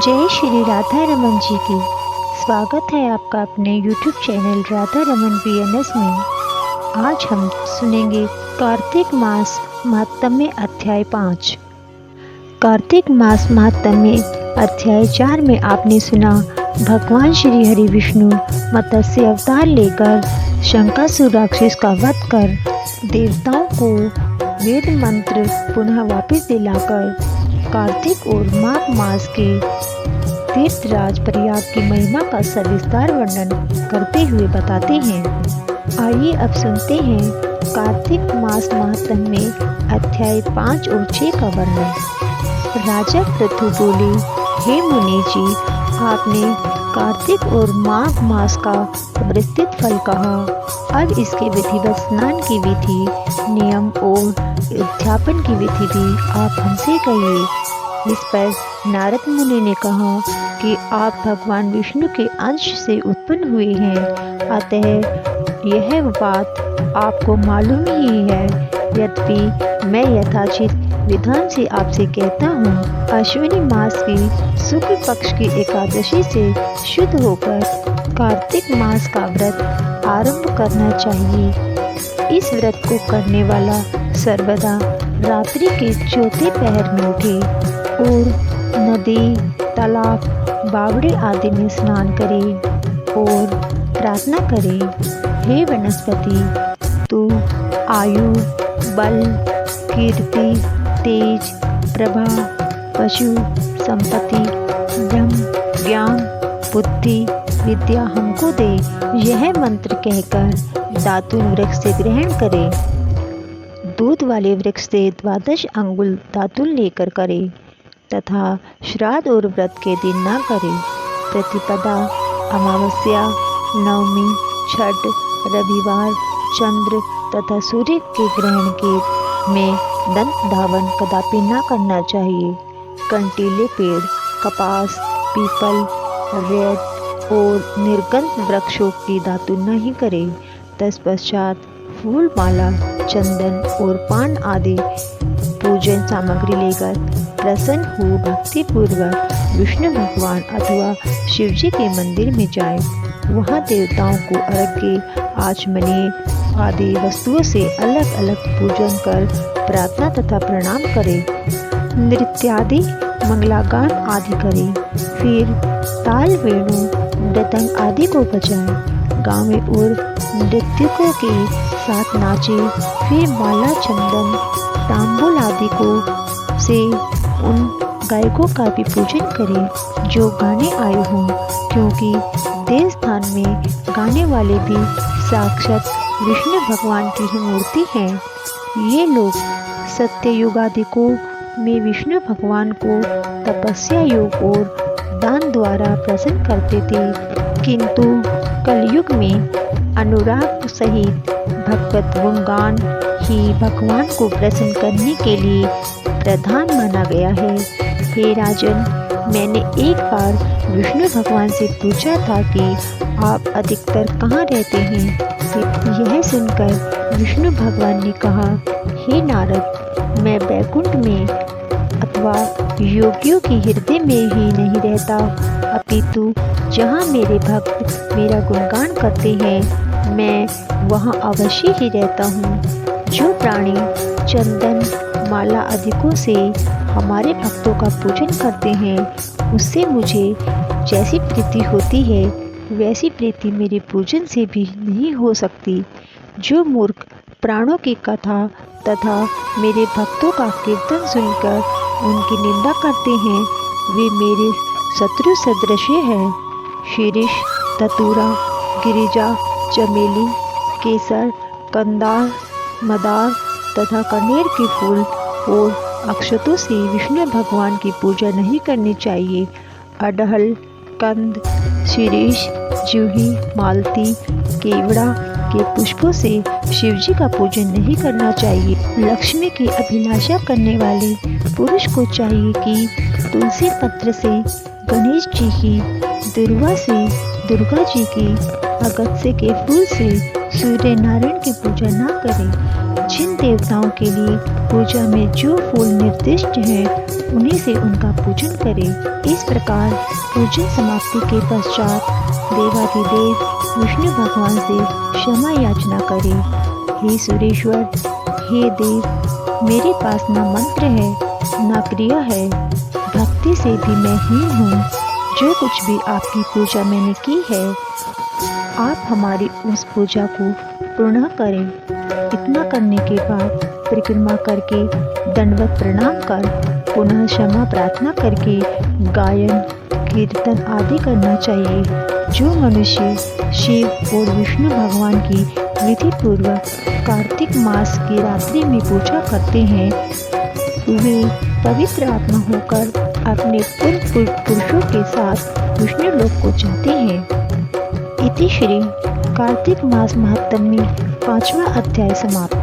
जय श्री राधा रमन जी की। स्वागत है आपका अपने YouTube channel Radha Raman BNS में। आज हम सुनेंगे कार्तिक मास महात्म्य अध्याय 5। कार्तिक मास महात्म्य अध्याय 4 में आपने सुना भगवान श्री हरि विष्णु मत्स्य अवतार लेकर शंकासुर राक्षस का वध कर देवताओं को वेद मंत्र पुनः वापस दिलाकर कार्तिक और माघ मास के तीर्थराज प्रयाग की महिमा का सविस्तार वर्णन करते हुए बताते हैं। आइए अब सुनते हैं कार्तिक मास महात्म्य अध्याय 5 और 6 का वर्णन। राजा पृथु बोले, हे मुनि जी, आपने कार्तिक और माघ मास का विस्तृत फल कहा। अब इसके विधिवत स्नान की विधि, नियम और उद्यापन की विधि भी आप हमसे कहिए। इस पर नारद मुनि ने कहा कि आप भगवान विष्णु के अंश से उत्पन्न हुए हैं, अतः यह बात आपको मालूम ही है। यद्यपि मैं यथाचित विधान से आपसे कहता हूँ, अश्विनी मास की शुक्ल पक्ष की एकादशी से शुद्ध होकर कार्तिक मास का व्रत आरंभ करना चाहिए। इस व्रत को करने वाला सर्वदा रात्रि के चौथे पहर में उठे और नदी, तालाब, बावड़े आदि में स्नान करे और प्रार्थना करे, हे वनस्पति, तू आयु, बल, कीर्ति, तेज, प्रभा, पशु, संपत्ति, ब्रह्म, ज्ञान, बुद्धि, विद्या हमको दे। यह मंत्र कहकर दातुन वृक्ष से ग्रहण करे। दूध वाले वृक्ष से 12 अंगुल दातुन लेकर करे तथा श्राद्ध और व्रत के दिन न करे। प्रतिपदा, अमावस्या, नवमी, छठ, रविवार, चंद्र तथा सूर्य के ग्रहण के में दंत धावन कदापि न करना चाहिए। कंटीले पेड़, कपास, पीपल, रेत और निर्गंध वृक्षों की दातुन नहीं करे। तत्पश्चात फूल माला, चंदन और पान आदि पूजन सामग्री लेकर प्रसन्न हो भक्ति पूर्वक विष्णु भगवान अथवा शिवजी के मंदिर में जाए। वहाँ देवताओं को अर्घ्य, आचमनीय आदि वस्तुओं से अलग अलग पूजन कर प्रार्थना तथा प्रणाम करे। नृत्यादि मंगलागान आदि करे। फिर ताल, वेणु, मृदंग आदि को बजाए, गावे और नृत्यकों के साथ नाचे। फिर माला, चंदन, तांबूल आदि को से उन गायकों का भी पूजन करे जो गाने आए हों, क्योंकि देव स्थान में गाने वाले भी साक्षात विष्णु भगवान की ही मूर्ति हैं। ये लोग सत्ययुग आदिकों में विष्णु भगवान को तपस्या योग और दान द्वारा प्रसन्न करते थे, किंतु कलयुग में अनुराग सहित भगवत गुणगान ही भगवान को प्रसन्न करने के लिए प्रधान माना गया है। हे राजन, मैंने एक बार विष्णु भगवान से पूछा था कि आप अधिकतर कहाँ रहते हैं। यह सुनकर विष्णु भगवान ने कहा, हे नारद, मैं वैकुंठ में अथवा योगियों के हृदय में ही नहीं रहता, अपितु जहाँ मेरे भक्त मेरा गुणगान करते हैं, मैं वहाँ अवश्य ही रहता हूँ। जो प्राणी चंदन, माला आदिकों से हमारे भक्तों का पूजन करते हैं, उससे मुझे जैसी प्रीति होती है वैसी प्रीति मेरे पूजन से भी नहीं हो सकती। जो मूर्ख प्राणों की कथा तथा मेरे भक्तों का कीर्तन सुनकर उनकी निंदा करते हैं, वे मेरे शत्रु सदृश हैं। शीरिष, धतूरा, गिरिजा, चमेली, केसर, कंदार, मदार तथा कनेर के फूल और अक्षतों से विष्णु भगवान की पूजा नहीं करनी चाहिए। अड़हल, कंद, शीरीष, जूही, मालती, केवड़ा के पुष्पों से शिवजी का पूजन नहीं करना चाहिए। लक्ष्मी की अभिलाषा करने वाले पुरुष को चाहिए कि तुलसी पत्र से गणेश जी की, दुर्वा से दुर्गा जी की, अगत्य के फूल से सूर्य नारायण की पूजा न करें। जिन देवताओं के लिए पूजा में जो फूल निर्दिष्ट हैं उन्हीं से उनका पूजन करें। इस प्रकार पूजन समाप्ति के पश्चात देवाधिदेव विष्णु भगवान से क्षमा याचना करें। हे सुरेश्वर, हे देव, मेरे पास न मंत्र है न क्रिया है, भक्ति से भी मैं हीन हूँ। जो कुछ भी आपकी पूजा मैंने की है, आप हमारी उस पूजा को पूर्ण करें। इतना करने के बाद परिक्रमा करके दंडवत प्रणाम कर पुनः क्षमा प्रार्थना करके गायन कीर्तन आदि करना चाहिए। जो मनुष्य शिव और विष्णु भगवान की विधि पूर्वक कार्तिक मास की रात्रि में पूजा करते हैं, वे पवित्र आत्मा होकर अपने पूर्व पुरुषों के साथ विष्णु लोक को जाते हैं। इति श्री कार्तिक मास महात्म्य 5वां अध्याय समाप्त।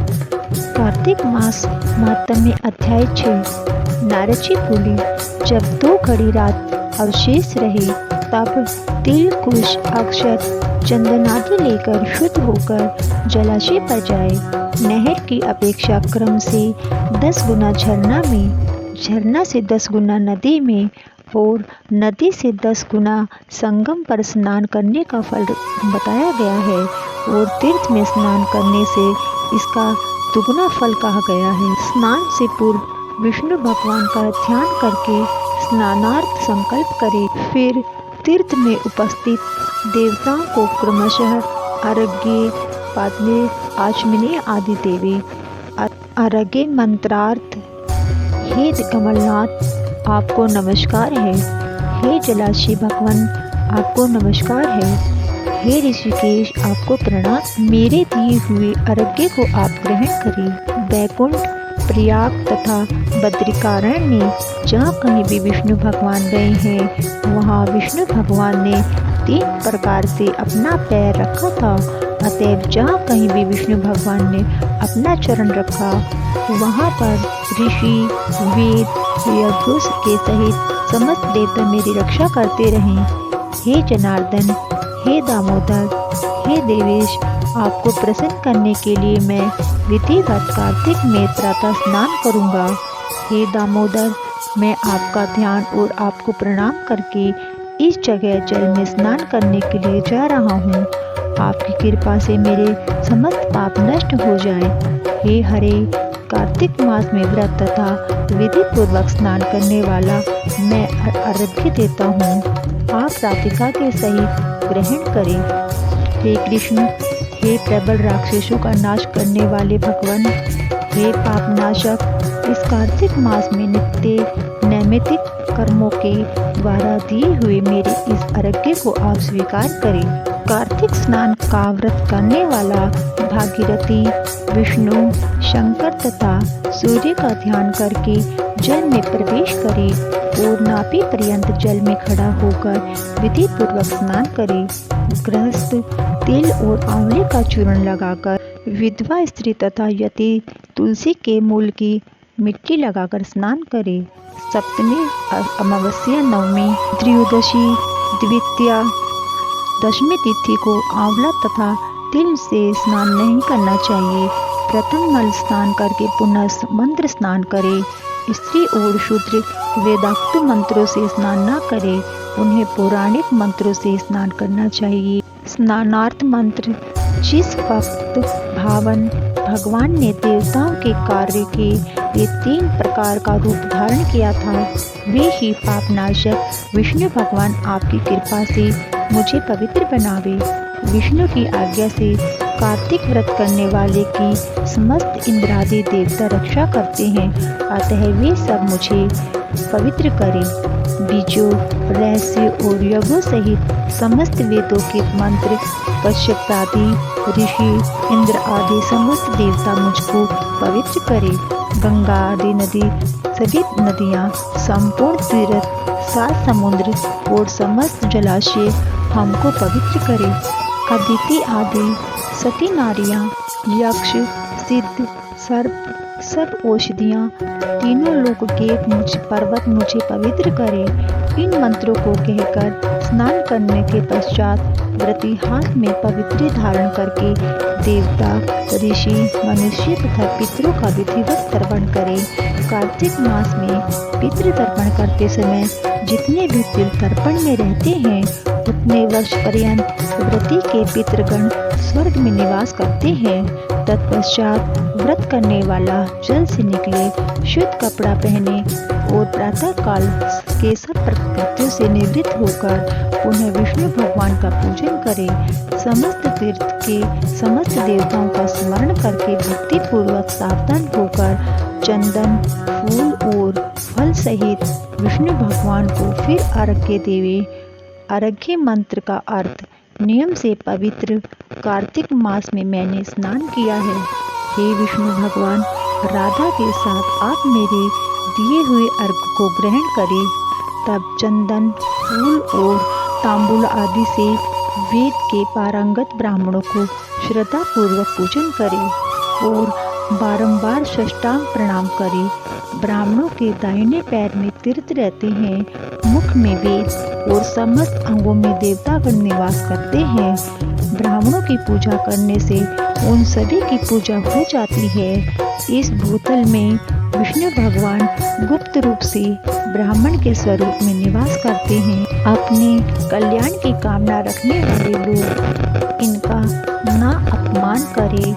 कार्तिक मास महात्म्य अध्याय 6। नारद जी बोले, जब 2 घड़ी रात अवशेष रहे तब तिल, कुश, अक्षत, चंदन आदि लेकर शुद्ध होकर जलाशय पर जाए। नहर की अपेक्षा क्रम से 10 गुना झरना में, झरना से 10 गुना नदी में और नदी से 10 गुना संगम पर स्नान करने का फल बताया गया है। और तीर्थ में स्नान करने से इसका दुगुना फल कहा गया है। स्नान से पूर्व विष्णु भगवान का ध्यान करके स्नानार्थ संकल्प करें। फिर तीर्थ में उपस्थित देवताओं को क्रमशः अर्घ्य, पाद्य, आचमनीय आदि देवे। अर्घ्य मंत्रार्थ, हे कमलनाथ आपको नमस्कार है, हे जलाशय भगवान आपको नमस्कार है, हे ऋषिकेश आपको प्रणाम। मेरे दिए हुए अर्घ्य को आप ग्रहण करें। वैकुंठ, प्रयाग तथा बद्रिकारण में जहाँ कहीं भी विष्णु भगवान गए हैं, वहाँ विष्णु भगवान ने 3 प्रकार से अपना पैर रखा था। अतएव जहाँ कहीं भी विष्णु भगवान ने अपना चरण रखा, वहाँ पर ऋषि, वेद, यज्ञों के सहित समस्त देवता मेरी रक्षा करते रहें। हे जनार्दन, हे दामोदर, हे देवेश, आपको प्रसन्न करने के लिए मैं विधिवत कार्तिक में प्रातः स्नान करूँगा। हे दामोदर, मैं आपका ध्यान और आपको प्रणाम करके इस जगह जल में स्नान करने के लिए जा रहा हूँ। आपकी कृपा से मेरे समस्त पाप नष्ट हो जाएं। हे हरे, कार्तिक मास में व्रत तथा विधि पूर्वक स्नान करने वाला मैं अर्घ्य देता हूँ। आप राधिका के सहित ग्रहण करें। हे कृष्ण, हे प्रबल राक्षसों का नाश करने वाले भगवान, हे पापनाशक, इस कार्तिक मास में नित्य नैमित्तिक कर्मों के द्वारा दिए हुए मेरे इस अर्घ्य को आप स्वीकार करें। कार्तिक स्नान का व्रत करने वाला भागीरथी, विष्णु, शंकर तथा सूर्य का ध्यान करके जल में प्रवेश करे और नाभि पर्यंत जल में खड़ा होकर विधि पूर्वक स्नान करे। गृहस्थ तिल और आंवले का चूर्ण लगाकर, विधवा स्त्री तथा यति तुलसी के मूल की मिट्टी लगाकर स्नान करे। सप्तमी, अमावस्या, नवमी, त्रयोदशी, द्वितीया, दशमी तिथि को आंवला तथा तिल से स्नान नहीं करना चाहिए। प्रथम मल स्नान करके पुनः मंत्र स्नान करे। स्त्री और शूद्र वेदाक्त मंत्रों से स्नान न करे, उन्हें पौराणिक मंत्रों से स्नान करना चाहिए। स्नानार्थ मंत्र, जिस वक्त भावन भगवान ने देवताओं के कार्य के लिए 3 प्रकार का रूप धारण किया था, वे ही पापनाशक विष्णु भगवान आपकी कृपा से मुझे पवित्र बनावे। विष्णु की आज्ञा से कार्तिक व्रत करने वाले की समस्त इंद्रादि देवता रक्षा करते हैं, अतः वे सब मुझे पवित्र करें। बीजों, रहस्य और यज्ञों सहित समस्त वेदों के मंत्र, कश्यप आदि ऋषि, इंद्र आदि समस्त देवता मुझको पवित्र करें। गंगा आदि नदी, सभी नदियाँ, संपूर्ण तीर्थ, 7 समुद्र और समस्त जलाशय हमको पवित्र करें। अदिति आदि सती नारियाँ, यक्ष, सिद्ध, सर्प, सब औषधियाँ, तीनों लोक के पर्वत मुझे पवित्र करें। इन मंत्रों को कहकर स्नान करने के पश्चात व्रती हाथ में पवित्र धारण करके देवता, ऋषि, मनुष्य तथा पितरों का विधिवत तर्पण करें। कार्तिक मास में पितृ तर्पण करते समय जितने भी पितृ तर्पण में रहते हैं उतने वर्ष पर्यंत व्रती के पितृगण स्वर्ग में निवास करते हैं। तत्पश्चात व्रत करने वाला जल से निकले, शुद्ध कपड़ा पहने और प्रातः काल के सब कृत्यों से निवृत्त होकर पुनः विष्णु भगवान का पूजन करे। समस्त तीर्थ के समस्त देवताओं का स्मरण करके भक्ति पूर्वक सावधान होकर चंदन, फूल और फल सहित विष्णु भगवान को फिर अर्घ्य देवे। अर्घ्य मंत्र का अर्थ: नियम से पवित्र कार्तिक मास में मैंने स्नान किया है। हे विष्णु भगवान, राधा के साथ आप मेरे दिए हुए अर्घ्य को ग्रहण करें। तब चंदन, फूल और तांबूल आदि से वेद के पारंगत ब्राह्मणों को श्रद्धा पूर्वक पूजन करें और बारंबार साष्टांग प्रणाम करें। ब्राह्मणों के दाहिने पैर में तीर्थ रहते हैं, मुख में वेद और समस्त अंगों में देवतागण निवास करते हैं। ब्राह्मणों की पूजा करने से उन सभी की पूजा हो जाती है। इस भूतल में विष्णु भगवान गुप्त रूप से ब्राह्मण के स्वरूप में निवास करते हैं। अपने कल्याण की कामना रखने वाले लोग इनका ना अपमान करें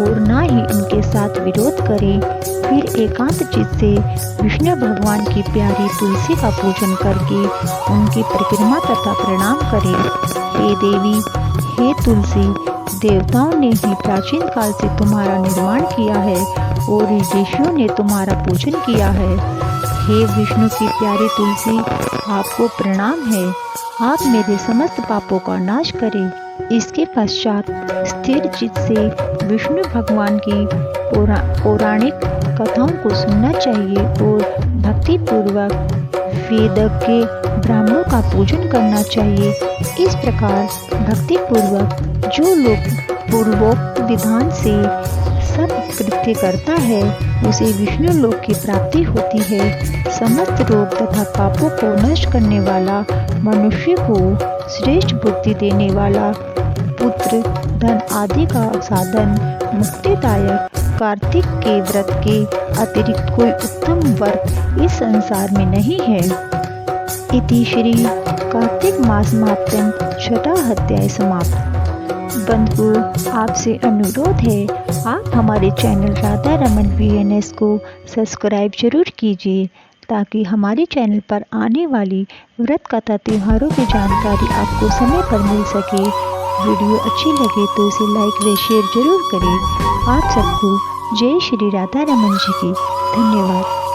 और ना ही इनके साथ विरोध करें। फिर एकांत चित्त से विष्णु भगवान की प्यारी तुलसी का पूजन करके उनकी परिक्रमा तथा प्रणाम करें। हे देवी, हे तुलसी, देवताओं ने ही प्राचीन काल से तुम्हारा निर्माण किया है और ऋषियों ने तुम्हारा पूजन किया है। हे विष्णु की प्यारी तुलसी, आपको प्रणाम है। आप मेरे समस्त पापों का नाश करें। इसके पश्चात स्थिर चित्त से विष्णु भगवान की पौराणिक कथाओं को सुनना चाहिए और भक्ति पूर्वक वेदज्ञ ब्राह्मणों का पूजन करना चाहिए। इस प्रकार भक्ति पूर्वक जो लोग पूर्वोक्त विधान से सब कृत्य करता है उसे विष्णु लोक की प्राप्ति होती है। समस्त रोग तथा पापों को नष्ट करने वाला, मनुष्य को श्रेष्ठ बुद्धि देने वाला, पुत्र, धन आदि का साधन, मुक्तिदायक कार्तिक के व्रत के अतिरिक्त कोई उत्तम व्रत इस संसार में नहीं है। इति श्री कार्तिक मास महात्म्यम छठा अध्याय समाप्त। बंधु, आपसे अनुरोध है, आप हमारे चैनल राधा रमन BNS को सब्सक्राइब जरूर कीजिए ताकि हमारे चैनल पर आने वाली व्रत कथा त्योहारों की जानकारी आपको समय पर मिल सके। वीडियो अच्छी लगे तो इसे लाइक व शेयर जरूर करें। आप सबको जय श्री राधा रमन जी की धन्यवाद।